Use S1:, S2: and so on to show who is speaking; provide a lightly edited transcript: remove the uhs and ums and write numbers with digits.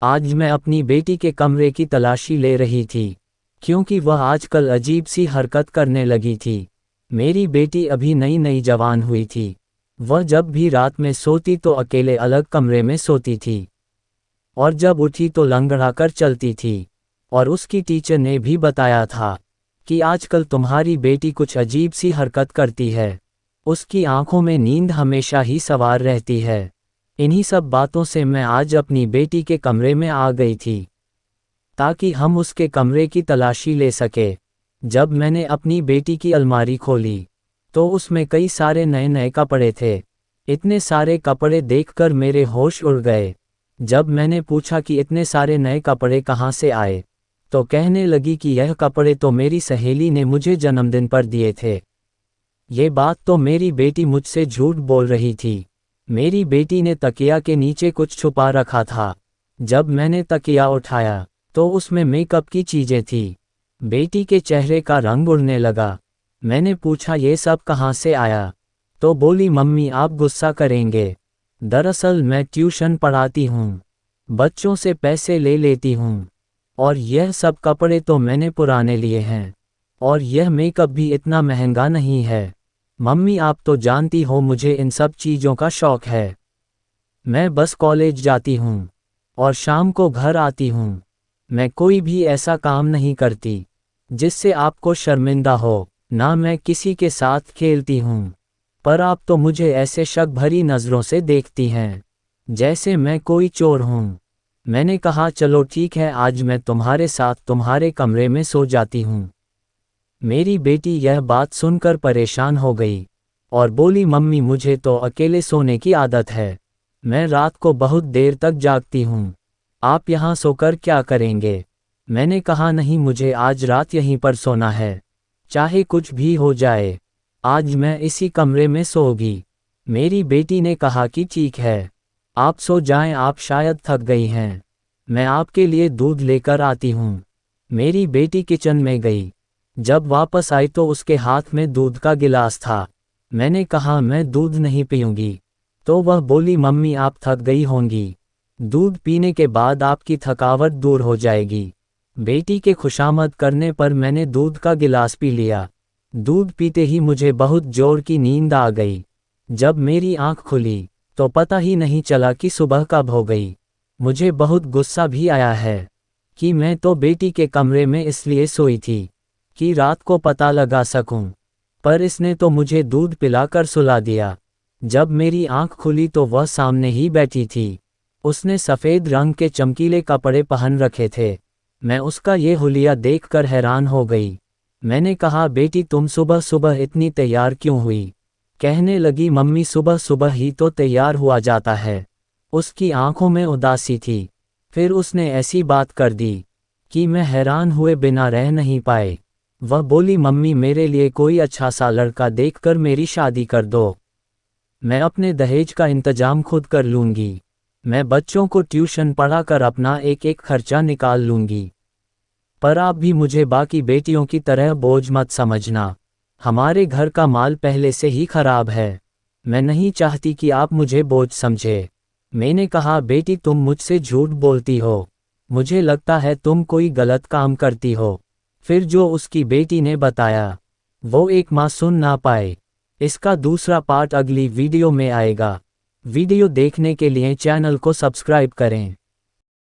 S1: आज मैं अपनी बेटी के कमरे की तलाशी ले रही थी, क्योंकि वह आजकल अजीब सी हरकत करने लगी थी। मेरी बेटी अभी नई नई जवान हुई थी। वह जब भी रात में सोती तो अकेले अलग कमरे में सोती थी, और जब उठी तो लंगड़ाकर चलती थी। और उसकी टीचर ने भी बताया था कि आजकल तुम्हारी बेटी कुछ अजीब सी हरकत करती है। उसकी आंखों में नींद हमेशा ही सवार रहती है। इन्हीं सब बातों से मैं आज अपनी बेटी के कमरे में आ गई थी, ताकि हम उसके कमरे की तलाशी ले सके। जब मैंने अपनी बेटी की अलमारी खोली, तो उसमें कई सारे नए नए कपड़े थे। इतने सारे कपड़े देखकर मेरे होश उड़ गए। जब मैंने पूछा कि इतने सारे नए कपड़े कहाँ से आए, तो कहने लगी कि यह कपड़े तो मेरी सहेली ने मुझे जन्मदिन पर दिए थे। ये बात तो मेरी बेटी मुझसे झूठ बोल रही थी। मेरी बेटी ने तकिया के नीचे कुछ छुपा रखा था। जब मैंने तकिया उठाया, तो उसमें मेकअप की चीजें थी। बेटी के चेहरे का रंग उड़ने लगा। मैंने पूछा ये सब कहाँ से आया, तो बोली मम्मी आप गुस्सा करेंगे, दरअसल मैं ट्यूशन पढ़ाती हूँ, बच्चों से पैसे ले लेती हूँ, और यह सब कपड़े तो मैंने पुराने लिए हैं, और यह मेकअप भी इतना महंगा नहीं है। मम्मी आप तो जानती हो मुझे इन सब चीज़ों का शौक है। मैं बस कॉलेज जाती हूँ और शाम को घर आती हूँ। मैं कोई भी ऐसा काम नहीं करती जिससे आपको शर्मिंदा हो, ना मैं किसी के साथ खेलती हूँ। पर आप तो मुझे ऐसे शक भरी नज़रों से देखती हैं, जैसे मैं कोई चोर हूँ। मैंने कहा चलो ठीक है, आज मैं तुम्हारे साथ तुम्हारे कमरे में सो जाती हूँ। मेरी बेटी यह बात सुनकर परेशान हो गई और बोली मम्मी मुझे तो अकेले सोने की आदत है, मैं रात को बहुत देर तक जागती हूँ, आप यहाँ सोकर क्या करेंगे। मैंने कहा नहीं, मुझे आज रात यहीं पर सोना है, चाहे कुछ भी हो जाए, आज मैं इसी कमरे में सोऊंगी। मेरी बेटी ने कहा कि ठीक है, आप सो जाएं, आप शायद थक गई हैं, मैं आपके लिए दूध लेकर आती हूँ। मेरी बेटी किचन में गई। जब वापस आई तो उसके हाथ में दूध का गिलास था। मैंने कहा मैं दूध नहीं पीऊंगी, तो वह बोली मम्मी आप थक गई होंगी, दूध पीने के बाद आपकी थकावट दूर हो जाएगी। बेटी के खुशामद करने पर मैंने दूध का गिलास पी लिया। दूध पीते ही मुझे बहुत जोर की नींद आ गई। जब मेरी आंख खुली तो पता ही नहीं चला कि सुबह कब हो गई। मुझे बहुत गुस्सा भी आया है कि मैं तो बेटी के कमरे में इसलिए सोई थी कि रात को पता लगा सकूं, पर इसने तो मुझे दूध पिलाकर सुला दिया। जब मेरी आंख खुली तो वह सामने ही बैठी थी। उसने सफ़ेद रंग के चमकीले कपड़े पहन रखे थे। मैं उसका ये हुलिया देखकर हैरान हो गई। मैंने कहा बेटी तुम सुबह सुबह इतनी तैयार क्यों हुई। कहने लगी मम्मी सुबह सुबह ही तो तैयार हुआ जाता है। उसकी आंखों में उदासी थी। फिर उसने ऐसी बात कर दी कि मैं हैरान हुए बिना रह नहीं पाए। वह बोली मम्मी मेरे लिए कोई अच्छा सा लड़का देखकर मेरी शादी कर दो, मैं अपने दहेज का इंतजाम खुद कर लूँगी, मैं बच्चों को ट्यूशन पढ़ाकर अपना एक एक खर्चा निकाल लूँगी। पर आप भी मुझे बाकी बेटियों की तरह बोझ मत समझना, हमारे घर का माल पहले से ही खराब है, मैं नहीं चाहती कि आप मुझे बोझ समझे। मैंने कहा बेटी तुम मुझसे झूठ बोलती हो, मुझे लगता है तुम कोई गलत काम करती हो। फिर जो उसकी बेटी ने बताया वो एक माँ सुन ना पाए। इसका दूसरा पार्ट अगली वीडियो में आएगा। वीडियो देखने के लिए चैनल को सब्सक्राइब करें।